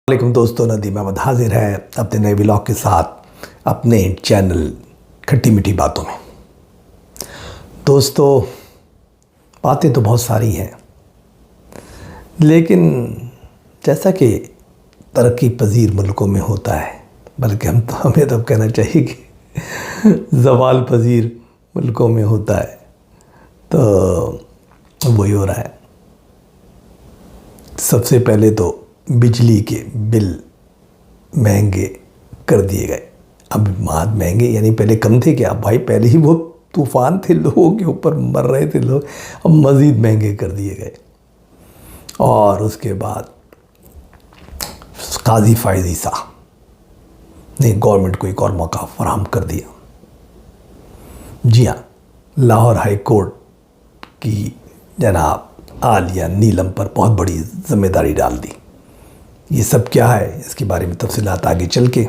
علیکم دوستوں، ندیم احمد حاضر ہے اپنے نئے ولاگ کے ساتھ اپنے چینل کھٹی میٹھی باتوں میں۔ دوستو، باتیں تو بہت ساری ہیں، لیکن جیسا کہ ترقی پذیر ملکوں میں ہوتا ہے، بلکہ ہمیں تو کہنا چاہیے کہ زوال پذیر ملکوں میں ہوتا ہے، تو وہی ہو رہا ہے۔ سب سے پہلے تو بجلی کے بل مہنگے کر دیے گئے۔ اب بہت مہنگے یعنی پہلے کم تھے کیا بھائی، پہلے ہی وہ طوفان تھے، لوگوں کے اوپر مر رہے تھے لوگ، اب مزید مہنگے کر دیے گئے۔ اور اس کے بعد قاضی فائز عیسیٰ نے گورنمنٹ کو ایک اور موقع فراہم کر دیا۔ جی ہاں، لاہور ہائی کورٹ کی جناب عالیہ نیلم پر بہت بڑی ذمہ داری ڈال دی۔ یہ سب کیا ہے، اس کے بارے میں تفصیلات آگے چل کے۔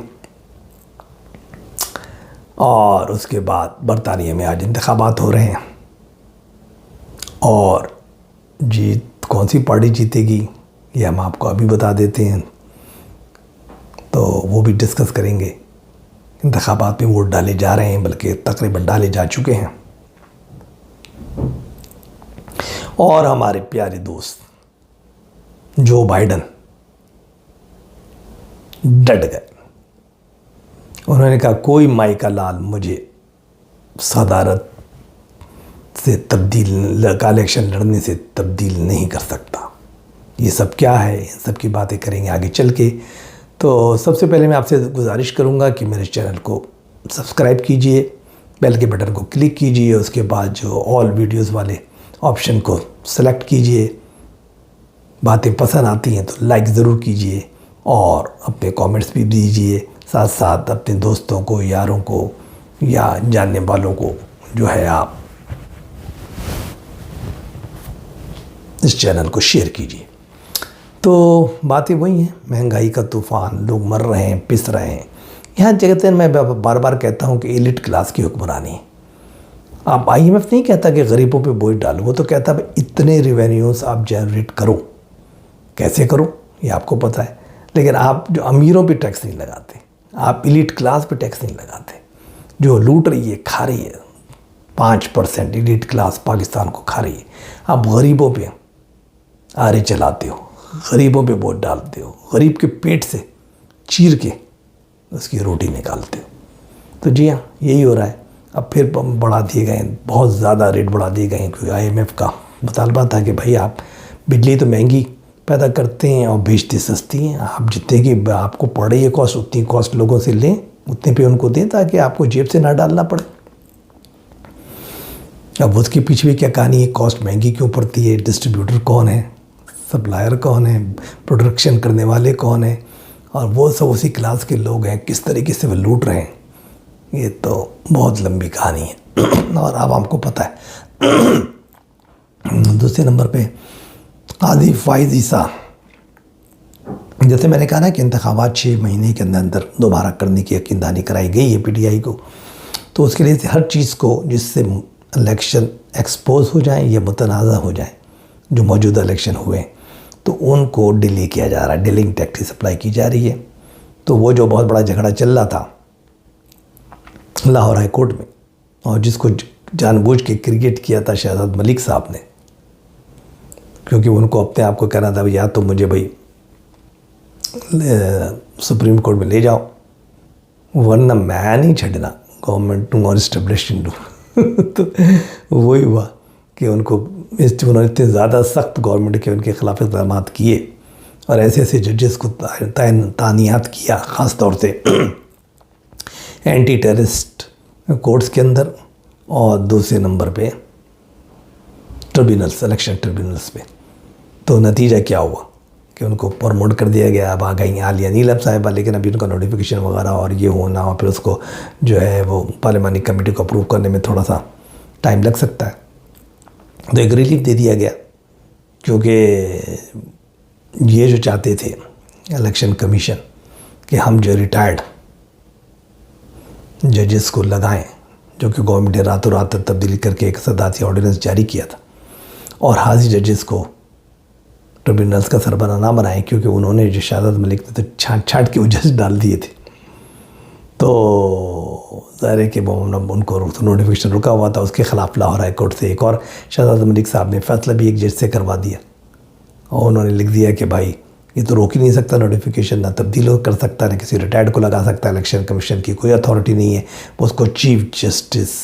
اور اس کے بعد برطانیہ میں آج انتخابات ہو رہے ہیں، اور کون سی پارٹی جیتے گی یہ ہم آپ کو ابھی بتا دیتے ہیں، تو وہ بھی ڈسکس کریں گے۔ انتخابات میں ووٹ ڈالے جا رہے ہیں، بلکہ تقریباً ڈالے جا چکے ہیں۔ اور ہمارے پیارے دوست جو بائیڈن ڈٹ گئے، انہوں نے کہا کوئی مائی کا لال مجھے صدارت سے الیکشن لڑنے سے تبدیل نہیں کر سکتا۔ یہ سب کیا ہے، ان سب کی باتیں کریں گے آگے چل کے۔ تو سب سے پہلے میں آپ سے گزارش کروں گا کہ میرے چینل کو سبسکرائب کیجئے، بیل کے بٹن کو کلک کیجئے، اس کے بعد جو آل ویڈیوز والے آپشن کو سلیکٹ کیجئے۔ باتیں پسند آتی ہیں تو لائک ضرور کیجئے، اور اپنے کامنٹس بھی دیجئے، ساتھ ساتھ اپنے دوستوں کو، یاروں کو یا جاننے والوں کو جو ہے آپ اس چینل کو شیئر کیجئے۔ تو باتیں وہی ہیں، مہنگائی کا طوفان، لوگ مر رہے ہیں، پس رہے ہیں۔ یہاں کہتے ہیں، میں بار بار کہتا ہوں کہ ایلیٹ کلاس کی حکمرانی ہے۔ آپ IMF نہیں کہتا کہ غریبوں پہ بوجھ ڈالو، وہ تو کہتا ہے اتنے ریونیوز آپ جنریٹ کرو۔ کیسے کرو یہ آپ کو پتہ ہے، لیکن آپ جو امیروں پہ ٹیکس نہیں لگاتے، آپ ایلیٹ کلاس پہ ٹیکس نہیں لگاتے۔ جو لوٹ رہی ہے، کھا رہی ہے، 5% ایلیٹ کلاس پاکستان کو کھا رہی ہے، آپ غریبوں پہ آرے چلاتے ہو، غریبوں پہ بوجھ ڈالتے ہو، غریب کے پیٹ سے چیر کے اس کی روٹی نکالتے ہو۔ تو جی ہاں، یہی ہو رہا ہے۔ اب پھر بڑھا دیے گئے ہیں، بہت زیادہ ریٹ بڑھا دیے گئے ہیں، کیونکہ IMF کا مطالبہ تھا کہ بھائی آپ بجلی تو مہنگی پیدا کرتے ہیں اور بیچتے سستی ہیں، آپ جتنے کی آپ کو پڑ رہی ہے کاسٹ، اتنی کاسٹ لوگوں سے لیں، اتنے پہ ان کو دیں، تاکہ آپ کو جیب سے نہ ڈالنا پڑے۔ اب اس کے پیچھے بھی کیا کہانی ہے، کاسٹ مہنگی کیوں پڑتی ہے، ڈسٹریبیوٹر کون ہے، سپلائر کون ہے، پروڈکشن کرنے والے کون ہیں، اور وہ سب اسی کلاس کے لوگ ہیں، کس طریقے سے وہ لوٹ رہے ہیں۔ یہ تو بہت لمبی کہانی ہے، اور عوام کو پتہ ہے۔ دوسرے نمبر پہ قاضی فائز عیسیٰ، جیسے میں نے کہا نا کہ انتخابات 6 مہینے کے اندر دوبارہ کرنے کی یقین دہانی کرائی گئی ہے PTI کو، تو اس کے لیے ہر چیز کو جس سے الیکشن ایکسپوز ہو جائیں یا متنازع ہو جائیں، جو موجودہ الیکشن ہوئے تو ان کو ڈیلے کیا جا رہا ہے، ڈیلنگ ٹیکٹکس اپلائی کی جا رہی ہے۔ تو وہ جو بہت بڑا جھگڑا چل رہا تھا لاہور ہائی کورٹ میں، اور جس کو جان بوجھ کے کریٹ کیا تھا شہزاد ملک صاحب نے، کیونکہ ان کو اپنے آپ کو کہنا تھا یا تو مجھے بھائی سپریم کورٹ میں لے جاؤ، ورنہ میں نہیں چھڈنا گورنمنٹ اور اسٹیبلشمنٹ۔ تو وہی ہوا کہ انہوں نے اتنے زیادہ سخت گورنمنٹ کے ان کے خلاف اقدامات کیے، اور ایسے ایسے ججز کو تعینات کیا، خاص طور سے اینٹی ٹیررسٹ کورٹس کے اندر، اور دوسرے نمبر پہ ٹربیونلز، الیکشن ٹربیونلز پہ۔ تو نتیجہ کیا ہوا کہ ان کو پروموٹ کر دیا گیا۔ اب آ گئی عالیہ نیلم صاحبہ، لیکن ابھی ان کا نوٹیفیکیشن وغیرہ اور یہ ہونا، اور پھر اس کو جو ہے وہ پارلیمانی کمیٹی کو اپروو کرنے میں تھوڑا سا ٹائم لگ سکتا ہے۔ تو ایک ریلیف دے دیا گیا، کیونکہ یہ جو چاہتے تھے الیکشن کمیشن کہ ہم جو ریٹائرڈ ججز کو لگائیں، جو کہ گورنمنٹ نے راتوں رات تبدیلی کر کے ایک صدارتی آرڈیننس جاری کیا تھا، اور حاضر ججز کو ٹریبیونلس کا سربراہ نہ بنائیں، کیونکہ انہوں نے جو شہزاد ملک نے تو چھانٹ کے وہ جج ڈال دیے تھے، تو ظاہر ہے کہ وہ ان کو نوٹیفیکیشن رکا ہوا تھا، اس کے خلاف لاہور ہائی کورٹ سے ایک اور شہزاد ملک صاحب نے فیصلہ بھی ایک جج سے کروا دیا، اور انہوں نے لکھ دیا کہ بھائی یہ تو روک ہی نہیں سکتا نوٹیفیکیشن، نہ تبدیل کر سکتا، نہ کسی ریٹائرڈ کو لگا سکتا، الیکشن کمیشن کی کوئی اتھارٹی نہیں ہے، اس کو chief justice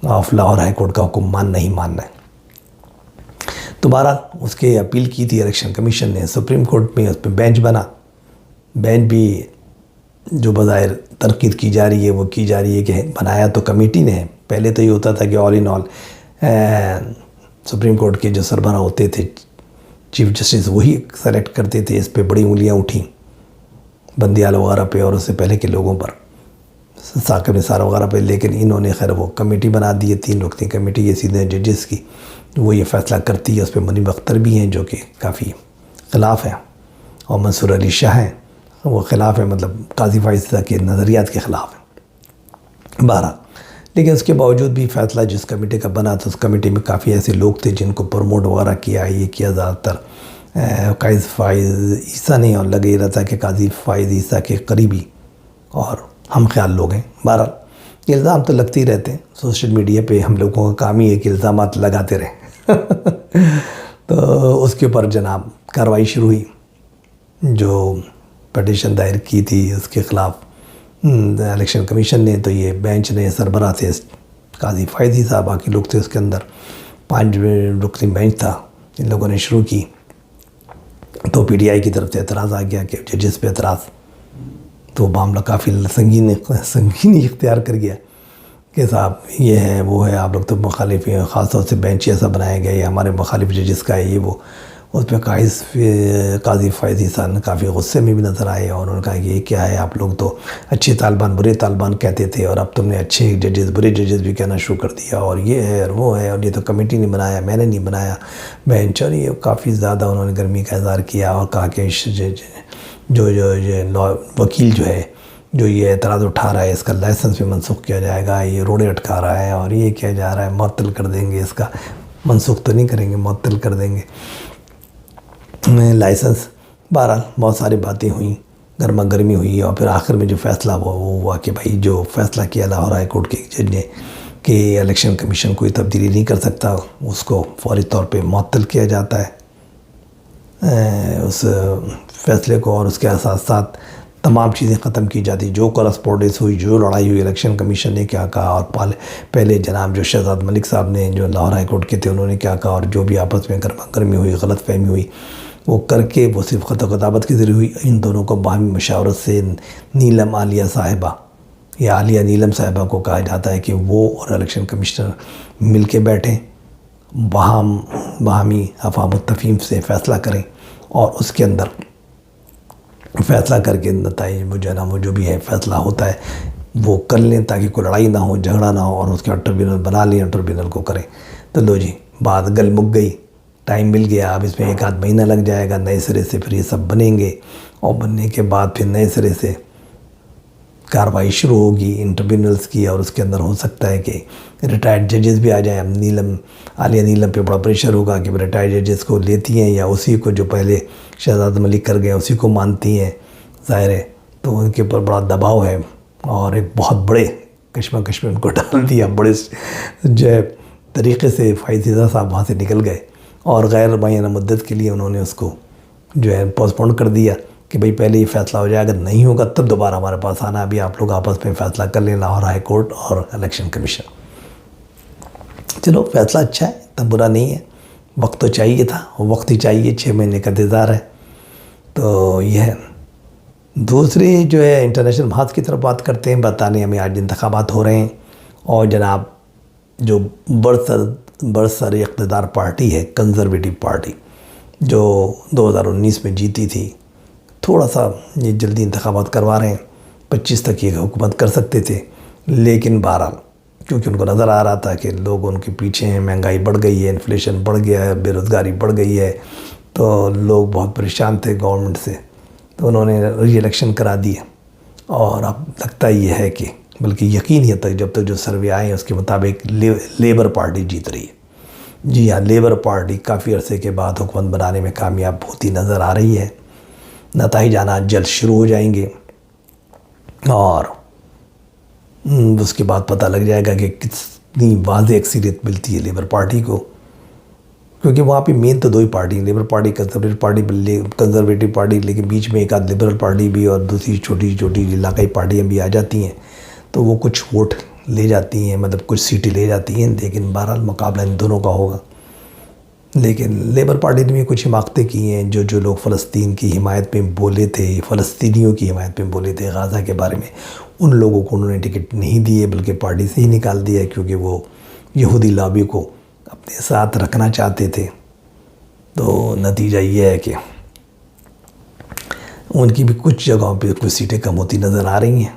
of Lahore high court کا حکم نہیں ماننا ہے۔ تو بہرحال اس کے اپیل کی تھی الیکشن کمیشن نے سپریم کورٹ میں، اس پہ بینچ بنا، بینچ بھی جو بظاہر تنقید کی جا رہی ہے وہ کی جا رہی ہے کہ بنایا تو کمیٹی نے ہے۔ پہلے تو یہ ہوتا تھا کہ آل ان آل سپریم کورٹ کے جو سربراہ ہوتے تھے چیف جسٹس وہی سلیکٹ کرتے تھے، اس پہ بڑی انگلیاں اٹھیں بندیال وغیرہ پہ اور اس سے پہلے کے لوگوں پر، ثاقب نثار وغیرہ پہ، لیکن انہوں نے خیر وہ کمیٹی بنا دی ہے، 3 رکنی کمیٹی یہ سیدھے ججز کی، وہ یہ فیصلہ کرتی ہے۔ اس پہ منیب اختر بھی ہیں جو کہ کافی خلاف ہیں، اور منصور علی شاہ ہیں وہ خلاف ہیں، مطلب قاضی فائزہ کے نظریات کے خلاف ہیں۔ بہرحال لیکن اس کے باوجود بھی فیصلہ جس کمیٹی کا بنا تو اس کمیٹی میں کافی ایسے لوگ تھے جن کو پروموٹ وغیرہ کیا، یہ کیا زیادہ تر قاضی فائز عیسیٰ نے، اور لگے یہ رہتا کہ قاضی فائز عیسیٰ کے قریبی اور ہم خیال لوگ ہیں۔ بہرحال یہ الزام تو لگتے ہی رہتے ہیں، سوشل میڈیا پہ ہم لوگوں کا کام ہی ہے کہ الزامات لگاتے رہیں۔ تو اس کے اوپر جناب کارروائی شروع ہوئی، جو پٹیشن دائر کی تھی اس کے خلاف الیکشن کمیشن نے، تو یہ بینچ نے سربراہ تھے قاضی فائزی صاحب، باقی لوگ تھے اس کے اندر، 5 رکنی بینچ تھا، ان لوگوں نے شروع کی۔ تو پی ٹی آئی کی طرف سے اعتراض آ گیا کہ ججز پہ اعتراض، تو معاملہ کافی سنگینی اختیار کر گیا کہ صاحب یہ ہے وہ ہے، آپ لوگ تو مخالف ہیں، خاص طور سے بینچ ایسا بنایا گیا ہے ہمارے مخالف ججز کا ہے یہ وہ۔ اس پہ قاضی فائزی صاحب نے کافی غصے میں بھی نظر آئے، اور انہوں نے کہا کہ یہ کیا ہے، آپ لوگ تو اچھے طالبان برے طالبان کہتے تھے، اور اب تم نے اچھے ججز برے ججز بھی کہنا شروع کر دیا، اور یہ ہے اور وہ ہے، اور یہ تو کمیٹی نے بنایا، میں نے نہیں بنایا بینچ۔ اور یہ کافی زیادہ انہوں نے گرمی کا اظہار کیا، اور کہا کہ جو وکیل جو ہے جو یہ اعتراض اٹھا رہا ہے اس کا لائسنس بھی منسوخ کیا جائے گا، یہ روڑے اٹکا رہا ہے، اور یہ کیا جا رہا ہے، معطل کر دیں گے، اس کا منسوخ تو نہیں کریں گے، معطل کر دیں گے لائسنس۔ بہرحال بہت ساری باتیں ہوئیں، گرما گرمی ہوئی، اور پھر آخر میں جو فیصلہ ہوا وہ ہوا کہ بھائی جو فیصلہ کیا لاہور ہائی کورٹ کے جج نے کہ الیکشن کمیشن کوئی تبدیلی نہیں کر سکتا، اس کو فوری طور پہ معطل کیا جاتا ہے اس فیصلے کو، اور اس کے ساتھ ساتھ تمام چیزیں ختم کی جاتی، جو کرسپونڈنس ہوئی، جو لڑائی ہوئی، الیکشن کمیشن نے کیا کہا، اور پہلے جناب جو شہزاد ملک صاحب نے جو لاہور ہائی کورٹ کے تھے انہوں نے کیا کہا، اور جو بھی آپس میں گرما گرمی ہوئی، غلط فہمی ہوئی، وہ کر کے وہ صرف خط و کتابت کے ذریعے ہوئی۔ ان دونوں کو باہمی مشاورت سے نیلم عالیہ صاحبہ یا عالیہ نیلم صاحبہ کو کہا جاتا ہے کہ وہ اور الیکشن کمشنر مل کے بیٹھیں، باہمی افہام و تفہیم سے فیصلہ کریں، اور اس کے اندر فیصلہ کر کے نتائج وہ جو ہے نا وہ جو بھی ہے فیصلہ ہوتا ہے وہ کر لیں، تاکہ کوئی لڑائی نہ ہو، جھگڑا نہ ہو، اور اس کے بعد ٹربیونل بنا لیں، ٹربیونل کو کریں۔ تو لو جی بات گل مک گئی، ٹائم مل گیا، اب اس میں 1 مہینہ لگ جائے گا، نئے سرے سے پھر یہ سب بنیں گے، اور بننے کے بعد پھر نئے سرے سے کارروائی شروع ہوگی ان ٹربیونلز کی، اور اس کے اندر ہو سکتا ہے کہ ریٹائرڈ ججز بھی آ جائیں۔ اب عالیہ نیلم پہ بڑا پریشر ہوگا کہ ریٹائرڈ ججز کو لیتی ہیں یا اسی کو جو پہلے شہزاد ملک کر گئے اسی کو مانتی ہیں، ظاہر ہے تو ان کے اوپر بڑا دباؤ ہے، اور ایک بہت بڑے کشمکش میں ان کو ڈال دیا، بڑے جو ہے طریقے سے فائزہ صاحب وہاں سے نکل گئے، اور غیر معینہ مدت کے لیے انہوں نے اس کو جو ہے پوسٹ پون کر دیا کہ بھئی پہلے یہ فیصلہ ہو جائے، اگر نہیں ہوگا تب دوبارہ ہمارے پاس آنا، ابھی آپ لوگ آپس میں فیصلہ کر لیں، لاہور ہائی کورٹ اور الیکشن کمیشن۔ چلو فیصلہ اچھا ہے، تب برا نہیں ہے، وقت تو چاہیے تھا، وقت ہی چاہیے، 6 مہینے کا انتظار ہے۔ تو یہ ہے دوسری جو ہے انٹرنیشنل محاذ کی طرف بات کرتے ہیں۔ برطانیہ میں آج انتخابات ہو رہے ہیں، اور جناب جو برسر اقتدار پارٹی ہے، کنزرویٹو پارٹی، جو 2019 میں جیتی تھی، تھوڑا سا یہ جلدی انتخابات کروا رہے ہیں، 25 تک یہ حکومت کر سکتے تھے، لیکن بہرحال کیونکہ ان کو نظر آ رہا تھا کہ لوگ ان کے پیچھے ہیں، مہنگائی بڑھ گئی ہے، انفلیشن بڑھ گیا ہے، بے روزگاری بڑھ گئی ہے، تو لوگ بہت پریشان تھے گورنمنٹ سے، تو انہوں نے ری الیکشن کرا دیا، اور اب لگتا یہ ہے کہ بلکہ یقین ہی تک جب تک جو سروے آئے ہیں اس کے مطابق لیبر پارٹی جیت رہی ہے، جی ہاں، لیبر پارٹی کافی عرصے کے بعد حکومت بنانے میں کامیاب ہوتی نظر آ رہی ہے. نتائج آنا جلد شروع ہو جائیں گے اور اس کے بعد پتہ لگ جائے گا کہ کتنی واضح اکثریت ملتی ہے لیبر پارٹی کو، کیونکہ وہاں پہ مین تو دو ہی پارٹی ہیں، لیبر پارٹی، کنزرویٹو پارٹی، لیکن بیچ میں ایک آدھ لبرل پارٹی بھی اور دوسری چھوٹی چھوٹی علاقائی پارٹیاں بھی آ جاتی ہیں، تو وہ کچھ ووٹ لے جاتی ہیں، مطلب کچھ سیٹیں لے جاتی ہیں، لیکن بہرحال مقابلہ ان دونوں کا ہوگا. لیکن لیبر پارٹی نے بھی کچھ حماقتیں کی ہیں. جو لوگ فلسطین کی حمایت میں بولے تھے، فلسطینیوں کی حمایت میں بولے تھے غازہ کے بارے میں، ان لوگوں کو انہوں نے ٹکٹ نہیں دیے بلکہ پارٹی سے ہی نکال دیا، کیونکہ وہ یہودی لابی کو اپنے ساتھ رکھنا چاہتے تھے. تو نتیجہ یہ ہے کہ ان کی بھی کچھ جگہوں پہ کچھ سیٹیں کم ہوتی نظر آ رہی ہیں.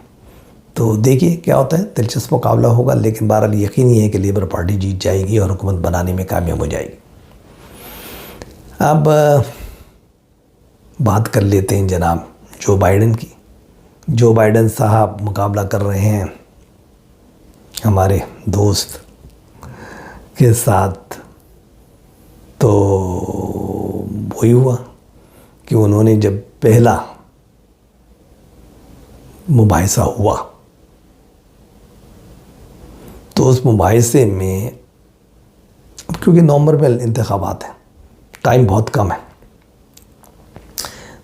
تو دیکھیے کیا ہوتا ہے، دلچسپ مقابلہ ہوگا، لیکن بہرحال یقینی ہے کہ لیبر پارٹی جیت جائے گی اور حکومت بنانے میں کامیاب ہو جائے گی. اب بات کر لیتے ہیں جناب جو بائیڈن کی. جو بائیڈن صاحب مقابلہ کر رہے ہیں ہمارے دوست کے ساتھ، تو وہی ہوا کہ انہوں نے جب پہلا مباحثہ ہوا تو اس مباحثے میں، کیونکہ نومبر میں انتخابات ہیں، ٹائم بہت کم ہے،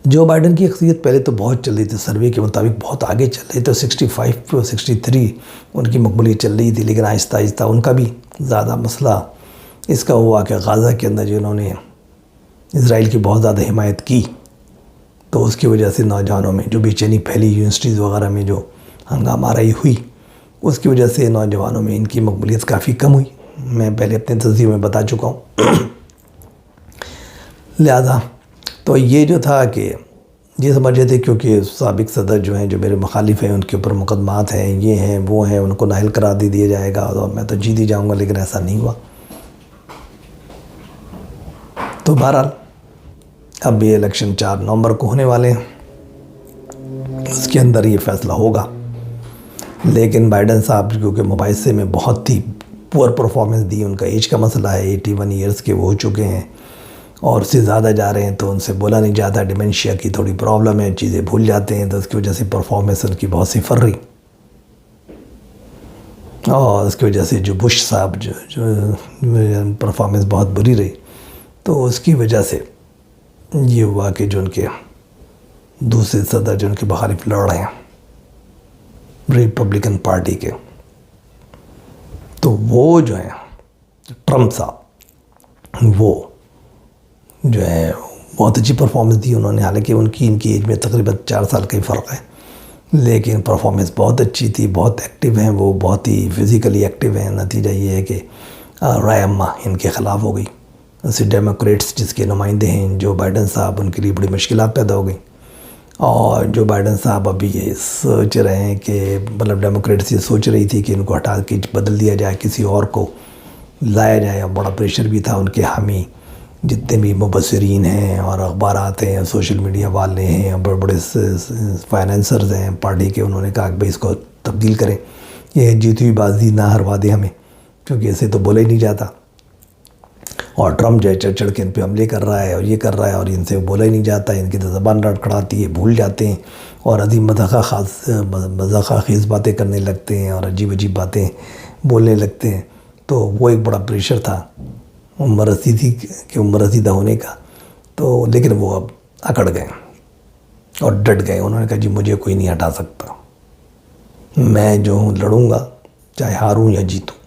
جو بائیڈن کی اکثریت پہلے تو بہت چل رہی تھی، سروے کے مطابق بہت آگے چل رہی تھی، 65 63 ان کی مقبولیت چل رہی تھی. لیکن آہستہ آہستہ ان کا بھی زیادہ مسئلہ اس کا ہوا کہ غازہ کے اندر جنہوں نے اسرائیل کی بہت زیادہ حمایت کی، تو اس کی وجہ سے نوجوانوں میں جو بے چینی پھیلی، یونیورسٹیز وغیرہ میں جو ہنگامہ آرائی ہوئی، اس کی وجہ سے نوجوانوں میں ان کی مقبولیت کافی کم ہوئی. میں پہلے اپنے تجزیے میں بتا چکا ہوں. لہذا تو یہ جو تھا کہ یہ سمجھے تھے کیونکہ سابق صدر جو ہیں، جو میرے مخالف ہیں، ان کے اوپر مقدمات ہیں، یہ ہیں وہ ہیں، ان کو نااہل قرار دے دیا جائے گا اور میں تو جیت ہی جاؤں گا، لیکن ایسا نہیں ہوا. تو بہرحال اب یہ الیکشن 4 نومبر کو ہونے والے ہیں، اس کے اندر یہ فیصلہ ہوگا. لیکن بائیڈن صاحب کیونکہ مباحثے میں بہت ہی پور پرفارمنس دی، ان کا ایج کا مسئلہ ہے، 81 ایئرس کے وہ ہو چکے ہیں اور اس سے زیادہ جا رہے ہیں، تو ان سے بولا نہیں جاتا، ڈیمنشیا کی تھوڑی پرابلم ہے، چیزیں بھول جاتے ہیں، تو اس کی وجہ سے پرفارمنس ان کی بہت صفر رہی. اور اس کی وجہ سے جو بش صاحب جو پرفارمنس بہت بری رہی، تو اس کی وجہ سے یہ ہوا کہ جو ان کے دوسرے صدر جو ان کے مخالف لڑ رہے ہیں ریپبلکن پارٹی کے، تو وہ جو ہیں ٹرمپ صاحب، وہ جو ہے بہت اچھی پرفارمنس دی انہوں نے، حالانکہ ان کی ایج میں تقریباً 4 سال کا ہی فرق ہے، لیکن پرفارمنس بہت اچھی تھی، بہت ایکٹیو ہیں وہ، بہت ہی فزیکلی ایکٹیو ہیں. نتیجہ یہ ہے کہ رائے عامہ ان کے خلاف ہو گئی. اسے ڈیموکریٹس جس کے نمائندے ہیں جو بائیڈن صاحب، ان کے لیے بڑی مشکلات پیدا ہو گئیں. اور جو بائیڈن صاحب ابھی یہ سوچ رہے ہیں کہ مطلب ڈیموکریٹس یہ سوچ رہی تھی کہ ان کو ہٹا کے بدل دیا جائے، کسی اور کو لایا جائے، اور بڑا پریشر بھی تھا ان کے حامی جتنے بھی مبصرین ہیں اور اخبارات ہیں، سوشل میڈیا والے ہیں، بڑے بڑے فائنینسرز ہیں پارٹی کے، انہوں نے کہا کہ بھائی اس کو تبدیل کریں، یہ جیتی ہوئی بازی نہ ہروا دے ہمیں، کیونکہ اسے تو بولا ہی نہیں جاتا. اور ٹرمپ جو ہے چڑھ چڑھ کے ان پہ حملے کر رہا ہے اور یہ کر رہا ہے، اور ان سے بولا ہی نہیں جاتا، ان کی تو زبان لڑکھڑاتی ہے، بھول جاتے ہیں اور عظیم مذاق خیز باتیں کرنے لگتے ہیں اور عجیب عجیب باتیں بولنے لگتے ہیں. تو وہ ایک بڑا پریشر تھا عمر رسیدہ ہونے کا. تو لیکن وہ اب اکڑ گئے اور ڈٹ گئے. انہوں نے کہا جی مجھے کوئی نہیں ہٹا سکتا، میں جو ہوں لڑوں گا، چاہے ہاروں یا جیتوں،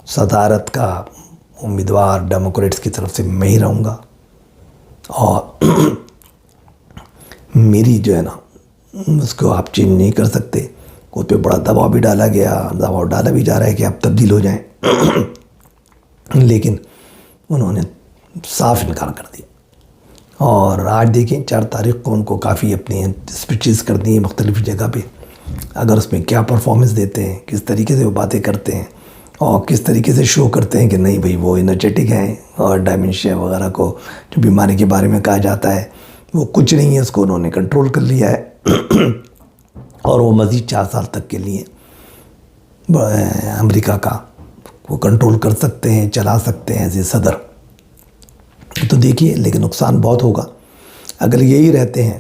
صدارت کا امیدوار ڈیموکریٹس کی طرف سے میں ہی رہوں گا. اور میری جو ہے نا اس کو آپ چینج نہیں کر سکتے. اس پہ بڑا دباؤ بھی ڈالا گیا، دباؤ ڈالا بھی جا رہا ہے کہ آپ تبدیل ہو جائیں، لیکن انہوں نے صاف انکار کر دیا. اور آج دیکھیں 4 تاریخ کو ان کو کافی اپنی اسپیچز کر دی ہیں مختلف جگہ پہ. اگر اس میں کیا پرفارمنس دیتے ہیں، کس طریقے سے وہ باتیں کرتے ہیں اور کس طریقے سے شو کرتے ہیں کہ نہیں بھئی وہ انرجیٹک ہیں، اور ڈائمنشیا وغیرہ کو جو بیماری کے بارے میں کہا جاتا ہے وہ کچھ نہیں ہے، اس کو انہوں نے کنٹرول کر لیا ہے. اور وہ مزید 4 سال تک کے لیے امریکہ کا وہ کنٹرول کر سکتے ہیں، چلا سکتے ہیں ایز اے صدر. تو دیکھیے لیکن نقصان بہت ہوگا اگر یہی رہتے ہیں،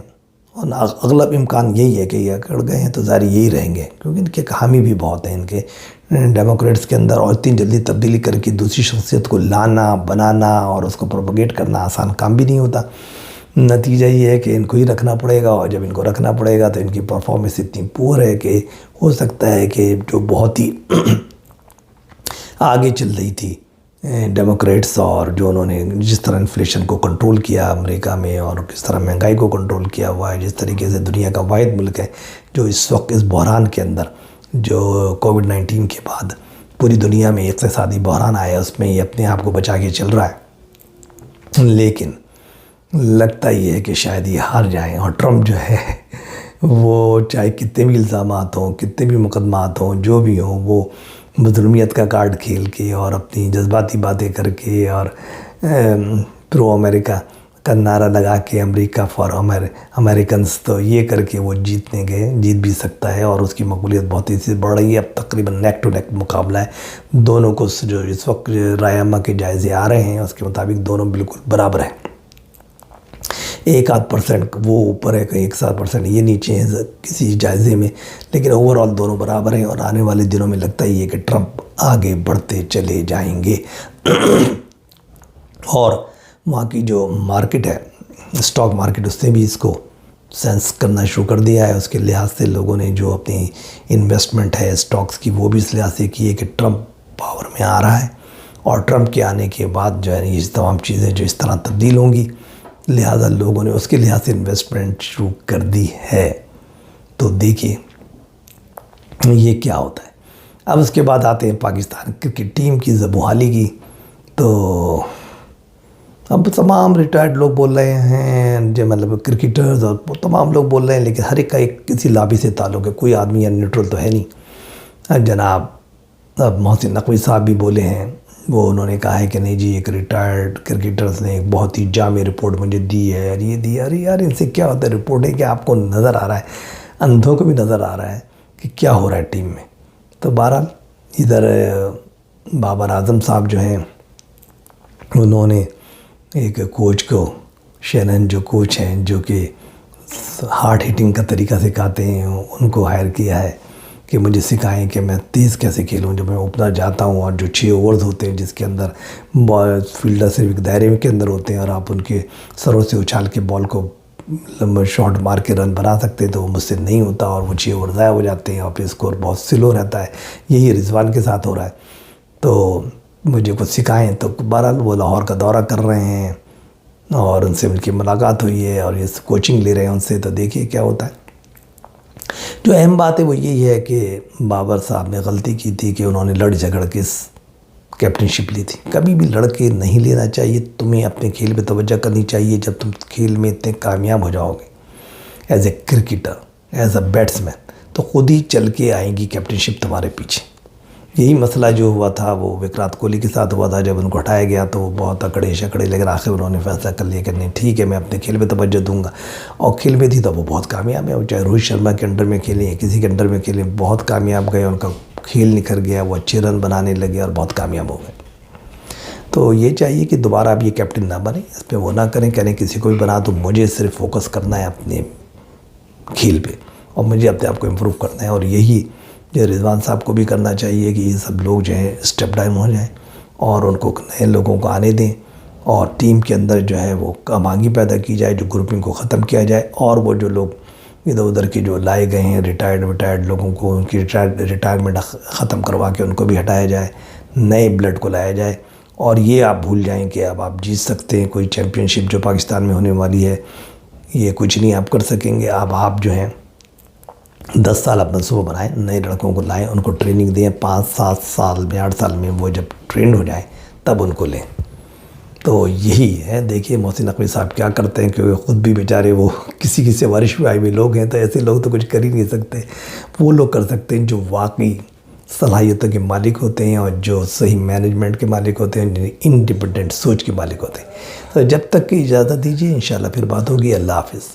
اور اغلب امکان یہی ہے کہ یہ اکڑ گئے ہیں تو ظاہر یہی رہیں گے، کیونکہ ان کے حامی بھی بہت ہیں ان کے ڈیموکریٹس کے اندر، اور اتنی جلدی تبدیلی کر کے دوسری شخصیت کو لانا، بنانا اور اس کو پروپیگیٹ کرنا آسان کام بھی نہیں ہوتا. نتیجہ یہ ہے کہ ان کو ہی رکھنا پڑے گا، اور جب ان کو رکھنا پڑے گا تو ان کی پرفارمنس اتنی پور ہے کہ ہو سکتا ہے کہ جو بہت ہی آگے چل رہی تھی ڈیموکریٹس، اور جو انہوں نے جس طرح انفلیشن کو کنٹرول کیا امریکہ میں، اور کس طرح مہنگائی کو کنٹرول کیا ہوا ہے، جس طریقے سے دنیا کا واحد ملک ہے جو اس وقت اس بحران کے اندر، جو کووڈ-19 کے بعد پوری دنیا میں اقتصادی بحران آیا، اس میں یہ اپنے آپ کو بچا کے چل رہا ہے. لیکن لگتا یہ ہے کہ شاید یہ ہار جائیں، اور ٹرمپ جو ہے وہ چاہے کتنے بھی الزامات ہوں، کتنے بھی مقدمات ہوں، جو بھی ہوں، وہ مظلومیت کا کارڈ کھیل کے اور اپنی جذباتی باتیں کر کے اور پرو امریکہ کا نعرہ لگا کے امریکہ فار امریکنز، تو یہ کر کے وہ جیت بھی سکتا ہے، اور اس کی مقبولیت بہت ہی سے بڑھ رہی ہے. اب تقریباً نیک ٹو نیک مقابلہ ہے دونوں کو. جو اس وقت رائے عامہ کے جائزے آ رہے ہیں اس کے مطابق دونوں بالکل برابر ہیں. 1-8% وہ اوپر ہے، کہیں 1-7% یہ نیچے ہیں کسی جائزے میں، لیکن اوورآل دونوں برابر ہیں. اور آنے والے دنوں میں لگتا ہی ہے کہ ٹرمپ آگے بڑھتے چلے جائیں گے. اور وہاں کی جو مارکیٹ ہے، اسٹاک مارکیٹ، اس نے بھی اس کو سینس کرنا شروع کر دیا ہے. اس کے لحاظ سے لوگوں نے جو اپنی انویسٹمنٹ ہے اسٹاکس کی، وہ بھی اس لحاظ سے کی ہے کہ ٹرمپ پاور میں آ رہا ہے، اور ٹرمپ کے آنے کے بعد جو ہے یہ تمام چیزیں جو اس طرح تبدیل ہوں گی، لہٰذا لوگوں نے اس کے لحاظ سے انویسٹمنٹ شروع کر دی ہے. تو دیکھیے یہ کیا ہوتا ہے. اب اس کے بعد آتے ہیں پاکستان کرکٹ ٹیم کی زبحالی کی. تو اب تمام ریٹائرڈ لوگ بول رہے ہیں، جو مطلب کرکٹرز اور تمام لوگ بول رہے ہیں، لیکن ہر ایک کا ایک کسی لابی سے تعلق ہے، کوئی آدمی یا نیوٹرل تو ہے نہیں. جناب اب محسن نقوی صاحب بھی بولے ہیں، وہ انہوں نے کہا ہے کہ نہیں جی ایک ریٹائرڈ کرکٹرز نے ایک بہت ہی جامع رپورٹ مجھے دی ہے، اور یہ دی. ارے یار ان سے کیا ہوتا ہے؟ رپورٹ ہے کہ آپ کو نظر آ رہا ہے، اندھوں کو بھی نظر آ رہا ہے کہ کیا ہو رہا ہے ٹیم میں. تو بہرحال ادھر بابر اعظم صاحب جو ہیں، انہوں نے ایک کوچ کو، شینن جو کوچ ہیں جو کہ ہارڈ ہٹنگ کا طریقہ سکھاتے ہیں، ان کو ہائر کیا ہے کہ مجھے سکھائیں کہ میں تیز کیسے کھیلوں. جب میں اوپنر جاتا ہوں اور جو 6 اوورز ہوتے ہیں جس کے اندر بال فیلڈر صرف ایک دائرے کے اندر ہوتے ہیں، اور آپ ان کے سروں سے اچھال کے بال کو لمبا شاٹ مار کے رن بنا سکتے ہیں، تو وہ مجھ سے نہیں ہوتا، اور وہ 6 اوور ضائع ہو جاتے ہیں، اور پھر اسکور بہت سلو رہتا ہے. یہی رضوان کے ساتھ ہو رہا ہے. تو مجھے کچھ سکھائیں. تو بہرحال وہ لاہور کا دورہ کر رہے ہیں، اور ان سے ان کی ملاقات ہوئی ہے، اور یہ کوچنگ لے رہے ہیں ان سے. تو دیکھیے کیا ہوتا ہے. جو اہم بات ہے وہ یہی ہے کہ بابر صاحب نے غلطی کی تھی کہ انہوں نے لڑ جھگڑ کے کیپٹن شپ لی تھی. کبھی بھی لڑ کے نہیں لینا چاہیے. تمہیں اپنے کھیل پہ توجہ کرنی چاہیے. جب تم کھیل میں اتنے کامیاب ہو جاؤ گے as a cricketer, as a batsman, تو خود ہی چل کے آئیں گی کیپٹن شپ تمہارے پیچھے. یہی مسئلہ جو ہوا تھا وہ وکرات کوہلی کے ساتھ ہوا تھا. جب ان کو ہٹایا گیا تو وہ بہت اکڑے شکڑے، لیکن آخر انہوں نے فیصلہ کر لیا کہ نہیں ٹھیک ہے میں اپنے کھیل پہ توجہ دوں گا. اور کھیل میں تھی تو وہ بہت کامیاب ہے. چاہے روہت شرما کے انڈر میں کھیلیں یا کسی کے انڈر میں کھیلیں، بہت کامیاب گئے. ان کا کھیل نکھر گیا، وہ اچھے رن بنانے لگے اور بہت کامیاب ہو گئے. تو یہ چاہیے کہ دوبارہ اب یہ کیپٹن نہ بنیں، اس پہ وہ نہ کریں کہنے کسی کو بھی بنا. تو مجھے صرف فوکس کرنا ہے اپنے کھیل پہ، اور مجھے اپنے آپ کو امپروو کرنا ہے. اور یہی جو رضوان صاحب کو بھی کرنا چاہیے کہ یہ سب لوگ جو ہیں اسٹیپ ڈاؤن ہو جائیں، اور ان کو نئے لوگوں کو آنے دیں، اور ٹیم کے اندر جو ہے وہ کم آنگی پیدا کی جائے، جو گروپنگ کو ختم کیا جائے. اور وہ جو لوگ ادھر ادھر کے جو لائے گئے ہیں ریٹائرڈ لوگوں کو، ان کی ریٹائرمنٹ ختم کروا کے ان کو بھی ہٹایا جائے، نئے بلڈ کو لایا جائے. اور یہ آپ بھول جائیں کہ اب آپ جیت سکتے ہیں کوئی چیمپئن شپ جو پاکستان میں ہونے والی ہے. یہ کچھ نہیں آپ کر سکیں گے. اب آپ جو ہیں 10 سال اپنا منصوبہ بنائیں، نئے لڑکوں کو لائیں، ان کو ٹریننگ دیں. 5-7 سال میں 8 سال میں وہ جب ٹرینڈ ہو جائیں تب ان کو لیں. تو یہی ہے. دیکھیے محسن نقوی صاحب کیا کرتے ہیں، کیونکہ خود بھی بیچارے وہ کسی سے وارث بھی آئے ہوئے لوگ ہیں. تو ایسے لوگ تو کچھ کر ہی نہیں سکتے. وہ لوگ کر سکتے ہیں جو واقعی صلاحیتوں کے مالک ہوتے ہیں، اور جو صحیح مینجمنٹ کے مالک ہوتے ہیں، انڈیپینڈنٹ سوچ کے مالک ہوتے ہیں. تو جب تک کہ اجازت دیجیے، انشاءاللہ پھر بات ہوگی. اللہ حافظ.